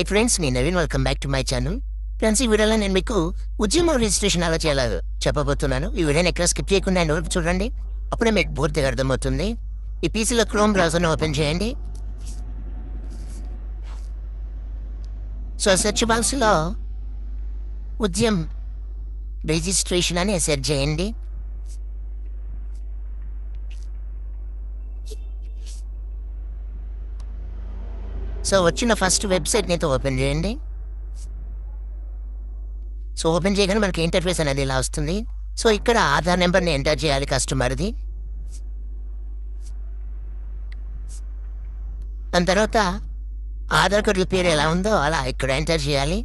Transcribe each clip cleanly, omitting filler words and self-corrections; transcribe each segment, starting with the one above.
Hi friends, నేను Naveen. Welcome back to my channel. Friends, ఈ వీడియోలో నేను మీకు ఉద్యమం రిజిస్ట్రేషన్ ఎలా చేయాలో చెప్పబోతున్నాను. ఈ వీడియోని ఎక్కడ స్కిప్ చేయకుండా ఎండ్ వరకు చూడండి. అప్పుడే మీకు పూర్తిగా అర్థమవుతుంది. ఈ పీసీలో క్రోమ్ బ్రౌజర్ని ఓపెన్ చేయండి. సో సెర్చ్ బాక్స్లో ఉద్యమ్ రిజిస్ట్రేషన్ అని సెర్చ్ చేయండి. సో వచ్చిన ఫస్ట్ వెబ్సైట్ని అయితే ఓపెన్ చేయండి. సో ఓపెన్ చేయగానే మనకి ఇంటర్ఫేస్ అనేది ఇలా వస్తుంది. సో ఇక్కడ ఆధార్ నెంబర్ని ఎంటర్ చేయాలి కస్టమర్ది. దాని తర్వాత ఆధార్ కార్డు పేరు ఎలా ఉందో అలా ఇక్కడ ఎంటర్ చేయాలి.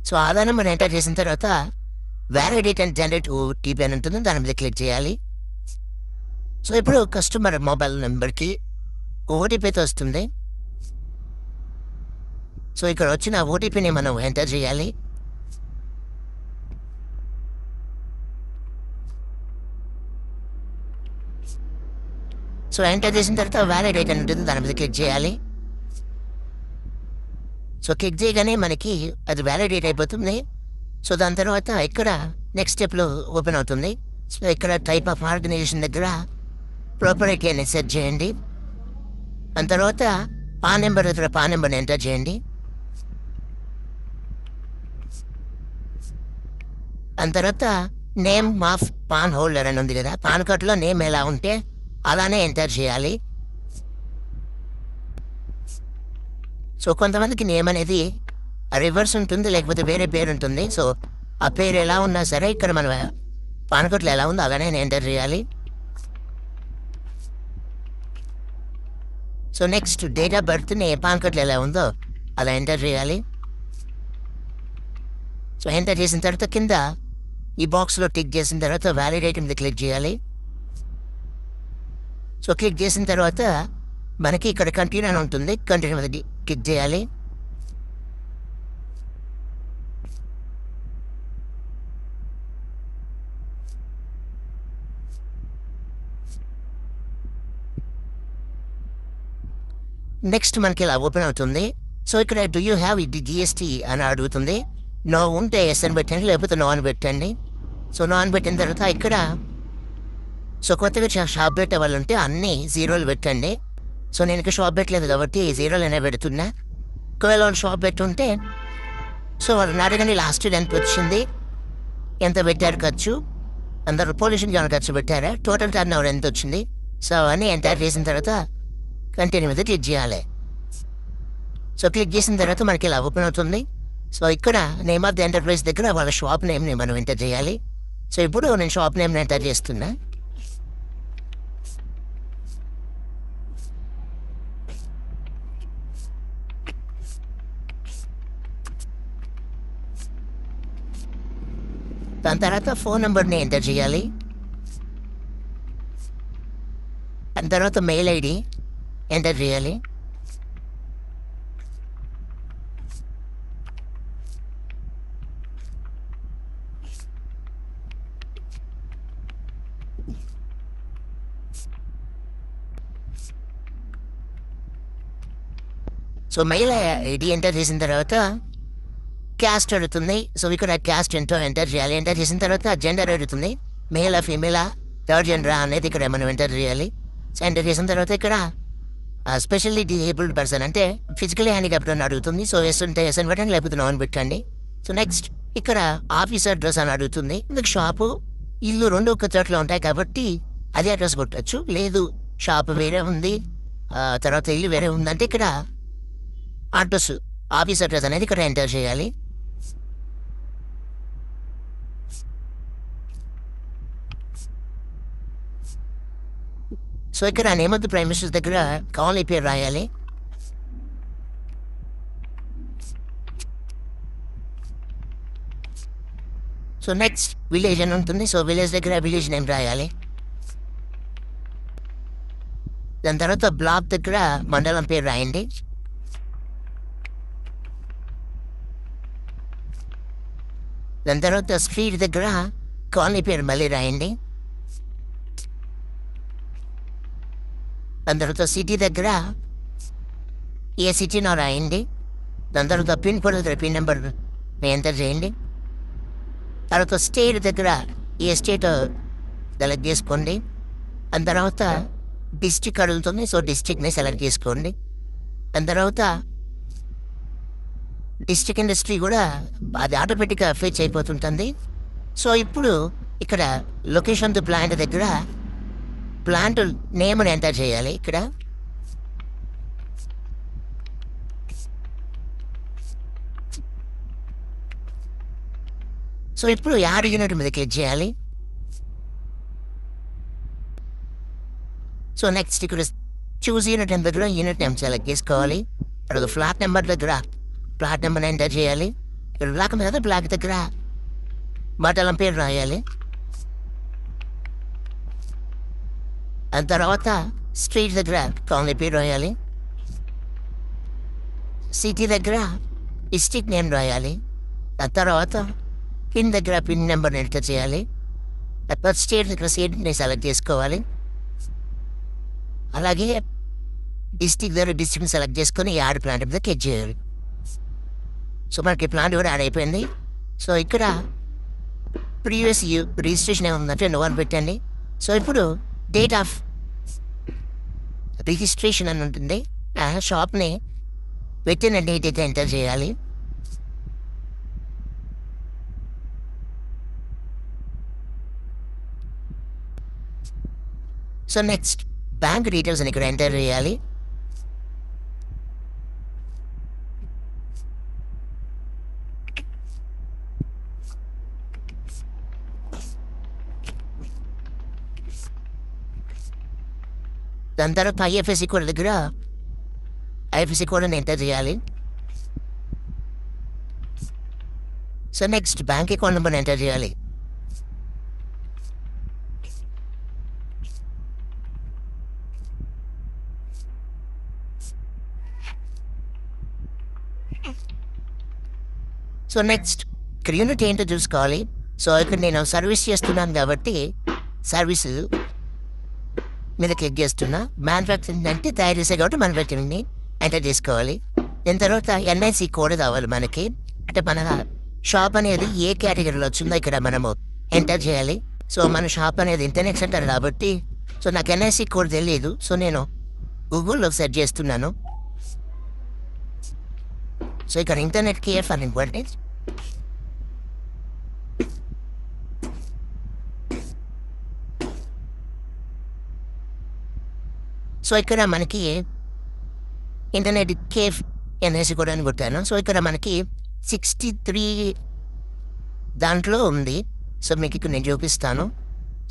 సో ఆధార్ నెంబర్ ఎంటర్ చేసిన తర్వాత వ్యాలిడేట్ అండ్ జనరేట్ ఓటీపీ అని ఉంటుంది, దాని మీద క్లిక్ చేయాలి. సో ఇప్పుడు కస్టమర్ మొబైల్ నెంబర్కి ఓటీపీ అయితే వస్తుంది. సో ఇక్కడ వచ్చిన ఓటీపీని మనం ఎంటర్ చేయాలి. సో ఎంటర్ చేసిన తర్వాత వ్యాలిడేట్ అని ఉంటుంది, దాని మీద క్లిక్ చేయాలి. సో క్లిక్ చేయగానే మనకి అది వ్యాలిడేట్ అయిపోతుంది. సో దాని తర్వాత ఇక్కడ నెక్స్ట్ స్టెప్లో ఓపెన్ అవుతుంది. సో ఇక్కడ టైప్ ఆఫ్ ఆర్గనైజేషన్ దగ్గర ప్రాపర్టీ అని సెట్ చేయండి. దాని తర్వాత పాన్ నెంబర్ దగ్గర పాన్ నెంబర్ని ఎంటర్ చేయండి. దాని తర్వాత నేమ్ ఆఫ్ పాన్ హోల్డర్ అని ఉంది కదా, పాన్ కార్డులో నేమ్ ఎలా ఉంటే అలానే ఎంటర్ చేయాలి. సో కొంతమందికి నేమ్ అనేది రివర్స్ ఉంటుంది, లేకపోతే వేరే పేరు ఉంటుంది. సో ఆ పేరు ఎలా ఉన్నా సరే ఇక్కడ మన పాన్ కార్డులో ఎలా ఉందో అలానే ఎంటర్ చేయాలి. సో నెక్స్ట్ డేట్ ఆఫ్ బర్త్ని పాన్ కార్డులో ఎలా ఉందో అలా ఎంటర్ చేయాలి. సో ఎంటర్ చేసిన తర్వాత కింద ఈ బాక్స్లో టిక్ చేసిన తర్వాత వ్యాలిడేట్ మీద క్లిక్ చేయాలి. సో క్లిక్ చేసిన తర్వాత మనకి ఇక్కడ కంటిన్యూ అని ఉంటుంది, కంటిన్యూ మీద క్లిక్ చేయాలి. నెక్స్ట్ మనకి ఇలా ఓపెన్ అవుతుంది. సో ఇక్కడ డూ యూ హ్యావ్ ఇది జిఎస్టీ అని అడుగుతుంది. నో ఉంటే ఎస్ అని పెట్టండి, లేకపోతే నో అని పెట్టండి. సో నో అని పెట్టిన తర్వాత ఇక్కడ సో కొత్తగా షాప్ పెట్టే వాళ్ళు ఉంటే అన్నీ జీరోలు పెట్టండి. సో నేను ఇక్కడ షాప్ పెట్టలేదు కాబట్టి జీరోలు అయినా పెడుతున్నా. ఒకవేళ వాళ్ళు షాప్ పెట్టుంటే సో వాళ్ళని అడగండి లాస్ట్ ఎంత వచ్చింది, ఎంత పెట్టారు ఖర్చు, అందరూ పొల్యూషన్కి ఏమైనా ఖర్చు పెట్టారా, టోటల్ టర్న్ ఓవర్ ఎంత వచ్చింది. సో అవన్నీ ఎంటర్ చేసిన తర్వాత కంటిన్యూ మీద క్లిక్ చేయాలి. సో క్లిక్ చేసిన తర్వాత మనకి ఇలా ఓపెన్ అవుతుంది. సో ఇక్కడ నేమ్ ఆఫ్ ది ఎంటర్ప్రైజ్ దగ్గర వాళ్ళ షాప్ నేమ్ని మనం ఎంటర్ చేయాలి. సో ఇప్పుడు నేను షాప్ నేమ్ని ఎంటర్ చేస్తున్నా. దాని తర్వాత ఫోన్ నెంబర్ని ఎంటర్ చేయాలి. దాని తర్వాత మెయిల్ ఐడి ఎంటర్ చేయాలి. సో మెయిల్ ఐడి ఎంటర్ చేసిన తర్వాత క్యాస్ట్ అడుగుతుంది. సో ఇక్కడ క్యాస్ట్ ఎంతో ఎంటర్ చేయాలి. ఎంటర్ చేసిన తర్వాత జెండర్ అడుగుతుంది, మేలా ఫీమేలా థర్డ్ జెండరా అనేది ఇక్కడ మనం ఎంటర్ చేయాలి. సో ఎంటర్ చేసిన తర్వాత ఇక్కడ స్పెషల్లీ డిజేబుల్డ్ పర్సన్ అంటే ఫిజికలీ హ్యాండిక్యాప్డ్ అని అడుగుతుంది. సో ఎస్ ఉంటే ఎస్ అని పెట్టండి, లేకపోతే నో అని పెట్టండి. సో నెక్స్ట్ ఇక్కడ ఆఫీస్ అడ్రస్ అని అడుగుతుంది. ఇందుకు షాపు ఇల్లు రెండు ఒక్క చోట్ల ఉంటాయి కాబట్టి అదే అడ్రస్ కొట్టచ్చు. లేదు షాపు వేరే ఉంది, తర్వాత ఇల్లు వేరే ఉందంటే ఇక్కడ అడ్రస్ ఆఫీస్ అడ్రస్ అనేది ఇక్కడ ఎంటర్ చేయాలి. సో ఇక్కడ name of the prime minister దగ్గర కాలనీ పేరు రాయాలి. సో నెక్స్ట్ విలేజ్ అని ఉంటుంది. సో విలేజ్ దగ్గర విలేజ్ నేమ్ రాయాలి. దాని తర్వాత బ్లాక్ దగ్గర మండలం పేరు రాయండి. దాని తర్వాత స్ట్రీట్ దగ్గర కాలనీ పేరు మళ్ళీ రాయండి. దాని తర్వాత సిటీ దగ్గర ఏ సిటీనో రాయండి. దాని తర్వాత పిన్ కోడ్ దగ్గర పిన్ నెంబర్ ఎంటర్ చేయండి. తర్వాత స్టేట్ దగ్గర ఏ స్టేట్ సెలెక్ట్ చేసుకోండి. దాని తర్వాత డిస్ట్రిక్ట్ అడుగుతుంది, సో డిస్ట్రిక్ట్ని సెలెక్ట్ చేసుకోండి. దాని తర్వాత డిస్ట్రిక్ట్ ఇండస్ట్రీ కూడా అది ఆటోమేటిక్గా ఫెచ్ అయిపోతుంటుంది. సో ఇప్పుడు ఇక్కడ లొకేషన్ టు ప్లాంట్ దగ్గర ప్లాంట్ నేమ్ని ఎంటర్ చేయాలి. ఇక్కడ సో ఇప్పుడు యాడ్ యూనిట్ మీద క్లిక్ చేయాలి. సో నెక్స్ట్ ఇక్కడ చూస్ యూనిట్ నెంబర్ దగ్గర యూనిట్ నేమ్ సెలెక్ట్ చేసుకోవాలి. తర్వాత ఫ్లాట్ నెంబర్ దగ్గర ఫ్లాట్ నెంబర్ని ఎంటర్ చేయాలి. ఇక్కడ బ్లాక్ మీద బ్లాక్ దగ్గర మండలం పేరు రాయాలి. ఆ తర్వాత స్ట్రీట్ దగ్గర కాలనీ పేరు రాయాలి. సిటీ దగ్గర డిస్ట్రిక్ట్ నేమ్ రాయాలి. ఆ తర్వాత పిన్ దగ్గర పిన్ నెంబర్ని ఎంటర్ చేయాలి. తర్వాత స్టేట్ దగ్గర స్టేట్ని సెలెక్ట్ చేసుకోవాలి. అలాగే డిస్ట్రిక్ట్ దగ్గర డిస్ట్రిక్ట్ని సెలెక్ట్ చేసుకొని యాడ్ ప్లాంట్ మీద క్లిక్ చేయాలి. సో మనకి ప్లాంట్ కూడా యాడ్ అయిపోయింది. సో ఇక్కడ ప్రీవియస్ రిజిస్ట్రేషన్ ఏముందంటే నో అని పెట్టండి. సో ఇప్పుడు డేట్ ఆఫ్ రిజిస్ట్రేషన్ అని ఉంటుంది. ఆ షాప్ని పెట్టిన డేట్ అయితే ఎంటర్ చేయాలి. సో నెక్స్ట్ బ్యాంక్ డీటెయిల్స్ అని ఇక్కడ ఎంటర్ చేయాలి. దాని తర్వాత ఐఎఫ్ఎస్సి కోడ్ దగ్గర ఐఎఫ్ఎస్సి కోడ్ని ఎంటర్ చేయాలి. సో నెక్స్ట్ బ్యాంక్ అకౌంట్ నెంబర్ని ఎంటర్ చేయాలి. సో నెక్స్ట్ ఇక్కడ యూనిట్ ఏంటో చూసుకోవాలి. సో ఇక్కడ నేను సర్వీస్ చేస్తున్నాను కాబట్టి సర్వీస్ మీద క్లిక్ చేస్తున్నా. మ్యానుఫ్యాక్చరింగ్ అంటే తయారు చేసే కాబట్టి మ్యానుఫ్యాక్చరింగ్ని ఎంటర్ చేసుకోవాలి. దాని తర్వాత ఎన్ఐసి కోడ్ కావాలి మనకి. అంటే మన షాప్ అనేది ఏ కేటగిరీలో వచ్చిందో ఇక్కడ మనము ఎంటర్ చేయాలి. సో మన షాప్ అనేది ఇంటర్నెట్ సెంటర్ కాబట్టి సో నాకు ఎన్ఐసి కోడ్ తెలియదు. సో నేను గూగుల్లో సెర్చ్ చేస్తున్నాను. సో ఇక్కడ ఇంటర్నెట్ కేఫ్ అని ఇవ్వండి. సో ఇక్కడ మనకి ఇంటర్నెట్ కేఫ్ ఎన్ఐసి కూడా అని కొట్టాను. సో ఇక్కడ మనకి 63 దాంట్లో ఉంది. సో మీకు ఇక్కడ నేను చూపిస్తాను.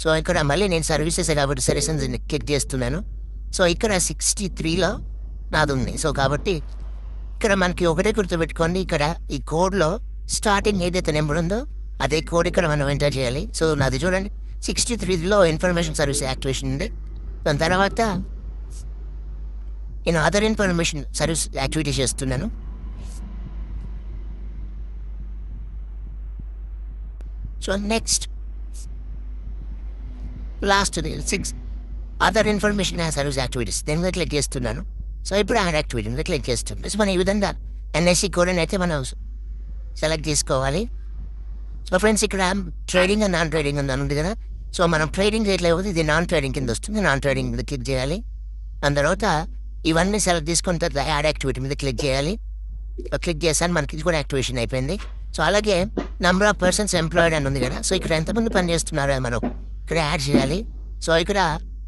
సో ఇక్కడ మళ్ళీ నేను సర్వీసెస్ కాబట్టి సర్వీసెస్ క్లిక్ చేస్తున్నాను. సో ఇక్కడ 63లో నాది ఉంది. సో కాబట్టి ఇక్కడ మనకి ఒకటే గుర్తుపెట్టుకోండి. ఇక్కడ ఈ కోడ్లో స్టార్టింగ్ ఏదైతే నెంబర్ ఉందో అదే కోడ్ ఇక్కడ మనం ఎంటర్ చేయాలి. సో నాది చూడండి 63లో ఇన్ఫర్మేషన్ సర్వీస్ యాక్టివేషన్ ఉంది. దాని తర్వాత నేను అదర్ ఇన్ఫర్మేషన్ సర్వీస్ యాక్టివిటీ చేస్తున్నాను. So next last 6 other information service activities దీని మీద క్లిక్ చేస్తున్నాను. సో ఇప్పుడు యాడ్ యాక్టివిటీ మీద క్లిక్ చేస్తున్నాను. సో మనం ఈ విధంగా ఎన్ఐసి కోడ్ని అయితే మనం సెలెక్ట్ చేసుకోవాలి. సో ఫ్రెండ్స్ ఇక్కడ ట్రేడింగ్ అండ్ నాన్ ట్రేడింగ్ ఉంది కదా. సో మనం ట్రేడింగ్ రేట్లో అయిపోతే ఇది నాన్ ట్రేడింగ్ కింద వస్తుంది. నాన్ ట్రేడింగ్ మీద క్లిక్ చేయాలి. దాని తర్వాత ఇవన్నీ సెలెక్ట్ చేసుకున్న తర్వాత యాడ్ యాక్టివిటీ మీద క్లిక్ చేయాలి. క్లిక్ చేశాను, మనకి ఇది కూడా యాక్టివేషన్ అయిపోయింది. సో అలాగే నెంబర్ ఆఫ్ పర్సన్స్ ఎంప్లాయిడ్ అని ఉంది కదా. సో ఇక్కడ ఎంతమంది పనిచేస్తున్నారో మనం ఇక్కడ యాడ్ చేయాలి. సో ఇక్కడ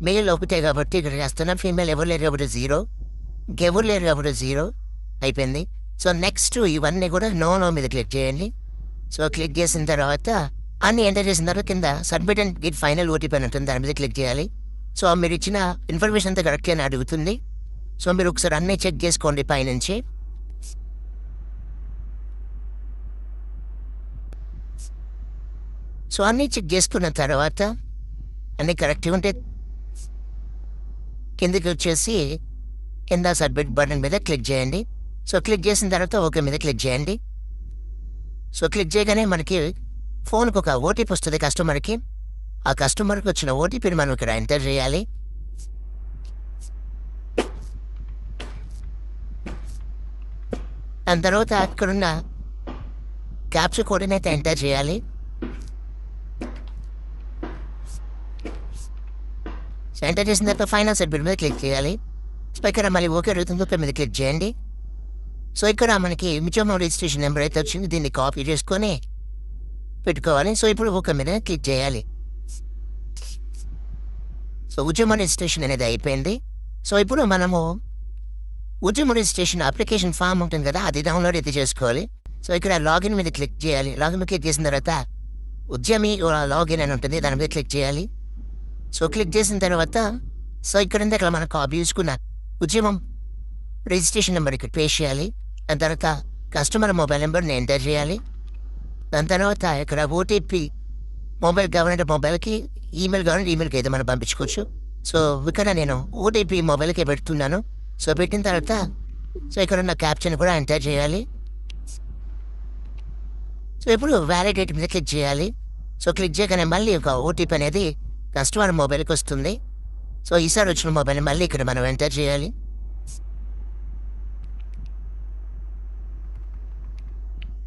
మేల్ ఒకటే కాబట్టి ఇక్కడ చేస్తున్నాం. ఫీమేల్ ఎవరు లేరు కాబట్టి 0, ఇంకెవరు లేరు కాబట్టి 0 అయిపోయింది. సో నెక్స్ట్ ఇవన్నీ కూడా నో మీద క్లిక్ చేయండి. సో క్లిక్ చేసిన తర్వాత అన్ని ఎంటర్ చేసిన తర్వాత కింద submit and Git final OTP అని ఉంటుంది. దాని మీద క్లిక్ చేయాలి. సో మీరు ఇచ్చిన ఇన్ఫర్మేషన్ అంతా కరెక్ట్ అని అడుగుతుంది. సో మీరు ఒకసారి అన్నీ చెక్ చేసుకోండి పైనుంచి. సో అన్నీ చెక్ చేసుకున్న తర్వాత అన్నీ కరెక్ట్గా ఉంటే కిందకి వచ్చేసి కింద సబ్మిట్ బటన్ మీద క్లిక్ చేయండి. సో క్లిక్ చేసిన తర్వాత ఓకే మీద క్లిక్ చేయండి. సో క్లిక్ చేయగానే మనకి ఫోన్కి ఒక ఓటీపీ వస్తుంది కస్టమర్కి. ఆ కస్టమర్కి వచ్చిన ఓటీపీని మనం ఇక్కడ ఎంటర్ చేయాలి. దాని తర్వాత అక్కడున్న క్యాప్చర్ కోడ్ని అయితే ఎంటర్ చేయాలి. ఎంటర్ చేసిన తర్వాత ఫైనల్ సబ్మిట్ మీద క్లిక్ చేయాలి. సో ఇక్కడ మళ్ళీ ఓకే అడుగుతుందో మీద క్లిక్ చేయండి. సో ఇక్కడ మనకి మ్యూచువల్ రిజిస్ట్రేషన్ నెంబర్ అయితే వచ్చింది, దీన్ని కాపీ చేసుకొని పెట్టుకోవాలి. సో ఇప్పుడు ఓకే మీద క్లిక్ చేయాలి. సో ఉద్యమ రిజిస్ట్రేషన్ అనేది అయిపోయింది. సో ఇప్పుడు మనము ఉద్యమ రిజిస్ట్రేషన్ అప్లికేషన్ ఫామ్ ఉంటుంది కదా, అది డౌన్లోడ్ అయితే చేసుకోవాలి. సో ఇక్కడ లాగిన్ మీద క్లిక్ చేయాలి. లాగిన్ మీద క్లిక్ చేసిన తర్వాత ఉద్యమి లాగిన్ అని ఉంటుంది, దాని మీద క్లిక్ చేయాలి. సో క్లిక్ చేసిన తర్వాత సో ఇక్కడ మనం కాపీ చేసుకున్న ఉద్యమం రిజిస్ట్రేషన్ నెంబర్ ఇక్కడ పేస్ట్ చేయాలి. దాని తర్వాత కస్టమర్ మొబైల్ నెంబర్ని ఎంటర్ చేయాలి. దాని తర్వాత ఇక్కడ ఓటీపీ మొబైల్ కావాలంటే మొబైల్కి, ఈమెయిల్ కావాలంటే ఈమెయిల్కి అయితే మనం పంపించుకోవచ్చు. సో ఇక్కడ నేను ఓటీపీ మొబైల్కి పెడుతున్నాను. సో పెట్టిన తర్వాత సో ఇక్కడ ఉన్న క్యాప్చర్ని కూడా ఎంటర్ చేయాలి. సో ఇప్పుడు వ్యాలిడేట్ మీద క్లిక్ చేయాలి. సో క్లిక్ చేయగానే మళ్ళీ ఒక ఓటీపీ అనేది కస్టమర్ మొబైల్కి వస్తుంది. సో ఈసారి వచ్చిన మొబైల్ని మళ్ళీ ఇక్కడ మనం ఎంటర్ చేయాలి.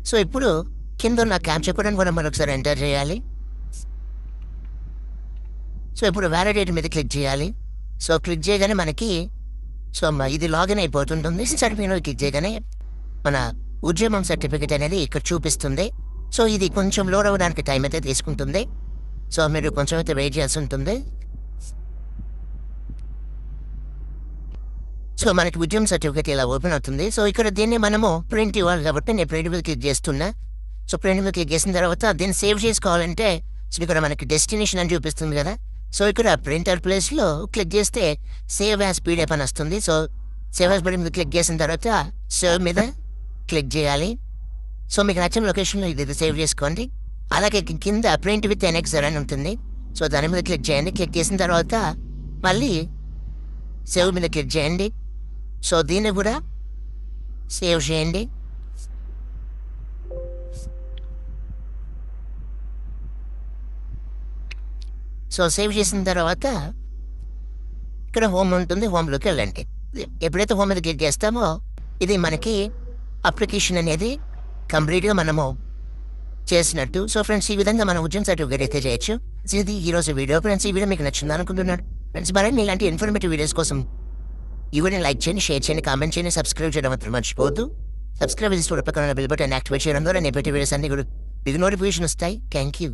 సో ఇప్పుడు కింద ఉన్న క్యాప్చర్ కూడా మనం ఒకసారి ఎంటర్ చేయాలి. సో ఇప్పుడు వ్యాలిడేట్ మీద క్లిక్ చేయాలి. సో క్లిక్ చేయగానే మనకి సో ఇది లాగిన్ అయిపోతుంటుంది. సర్టిఫికేట్ క్లిక్ చేయగానే మన ఉద్యమం సర్టిఫికేట్ అనేది ఇక్కడ చూపిస్తుంది. సో ఇది కొంచెం లోడ్ అవ్వడానికి టైం అయితే తీసుకుంటుంది. సో మీరు కొంచెం అయితే వెయిట్ చేయాల్సి ఉంటుంది. సో మనకి ఉద్యమం సర్టిఫికేట్ ఇలా ఓపెన్ అవుతుంది. సో ఇక్కడ దీన్ని మనము ప్రింట్ ఇవ్వాలి కాబట్టి నేను ప్రింట్ మీద క్లిక్ చేస్తున్నా. సో ప్రింట్ మీద క్లిక్ చేసిన తర్వాత దీన్ని సేవ్ చేసుకోవాలంటే సో ఇక్కడ మనకి డెస్టినేషన్ అని చూపిస్తుంది కదా. సో ఇక్కడ ప్రింటర్ ప్లేస్లో క్లిక్ చేస్తే సేవ్ యాజ్ పీడిఎఫ్ అని వస్తుంది. సో సేవ్ యాజ్ పీడిఎఫ్ మీద క్లిక్ చేసిన తర్వాత సేవ్ మీద క్లిక్ చేయాలి. సో మీకు నచ్చిన లొకేషన్లో ఇది సేవ్ చేసుకోండి. అలాగే కింద ప్రింట్ విత్ ఎనెక్సర్ అని ఉంటుంది. సో దాని మీద క్లిక్ చేయండి. క్లిక్ చేసిన తర్వాత మళ్ళీ సేవ్ మీద క్లిక్ చేయండి. సో దీన్ని కూడా సేవ్ చేయండి. సో సేవ్ చేసిన తర్వాత ఇక్కడ హోమ్ ఉంటుంది, హోమ్లోకి వెళ్ళండి. ఎప్పుడైతే హోమ్ మీద క్లిక్ చేస్తామో ఇది మనకి అప్లికేషన్ అనేది కంప్లీట్గా మనము చేసినట్టు. సో ఫ్రెండ్స్ ఈ విధంగా మనం ఉద్యమ సర్టిఫికేట్ అయితే చేయొచ్చు. ఇది ఈరోజు వీడియో. ఫ్రెండ్స్ ఈ వీడియో మీకు నచ్చింది అనుకుంటున్నాను. ఫ్రెండ్స్ మరిన్ని ఇలాంటి ఇన్ఫర్మేటివ్ వీడియోస్ కోసం ఈ వీడియోని లైక్ చేయండి, షేర్ చేయండి, కామెంట్ చేయండి, సబ్స్క్రైబ్ చేయడం మాత్రం మర్చిపోవద్దు. సబ్స్క్రైబ్ చేసి పక్కన బిల్ బటన్ యాక్టివేట్ చేయడం ద్వారా నేను పెట్టే వీడియోస్ అన్ని కూడా మీకు నోటిఫికేషన్ వస్తాయి. Thank you.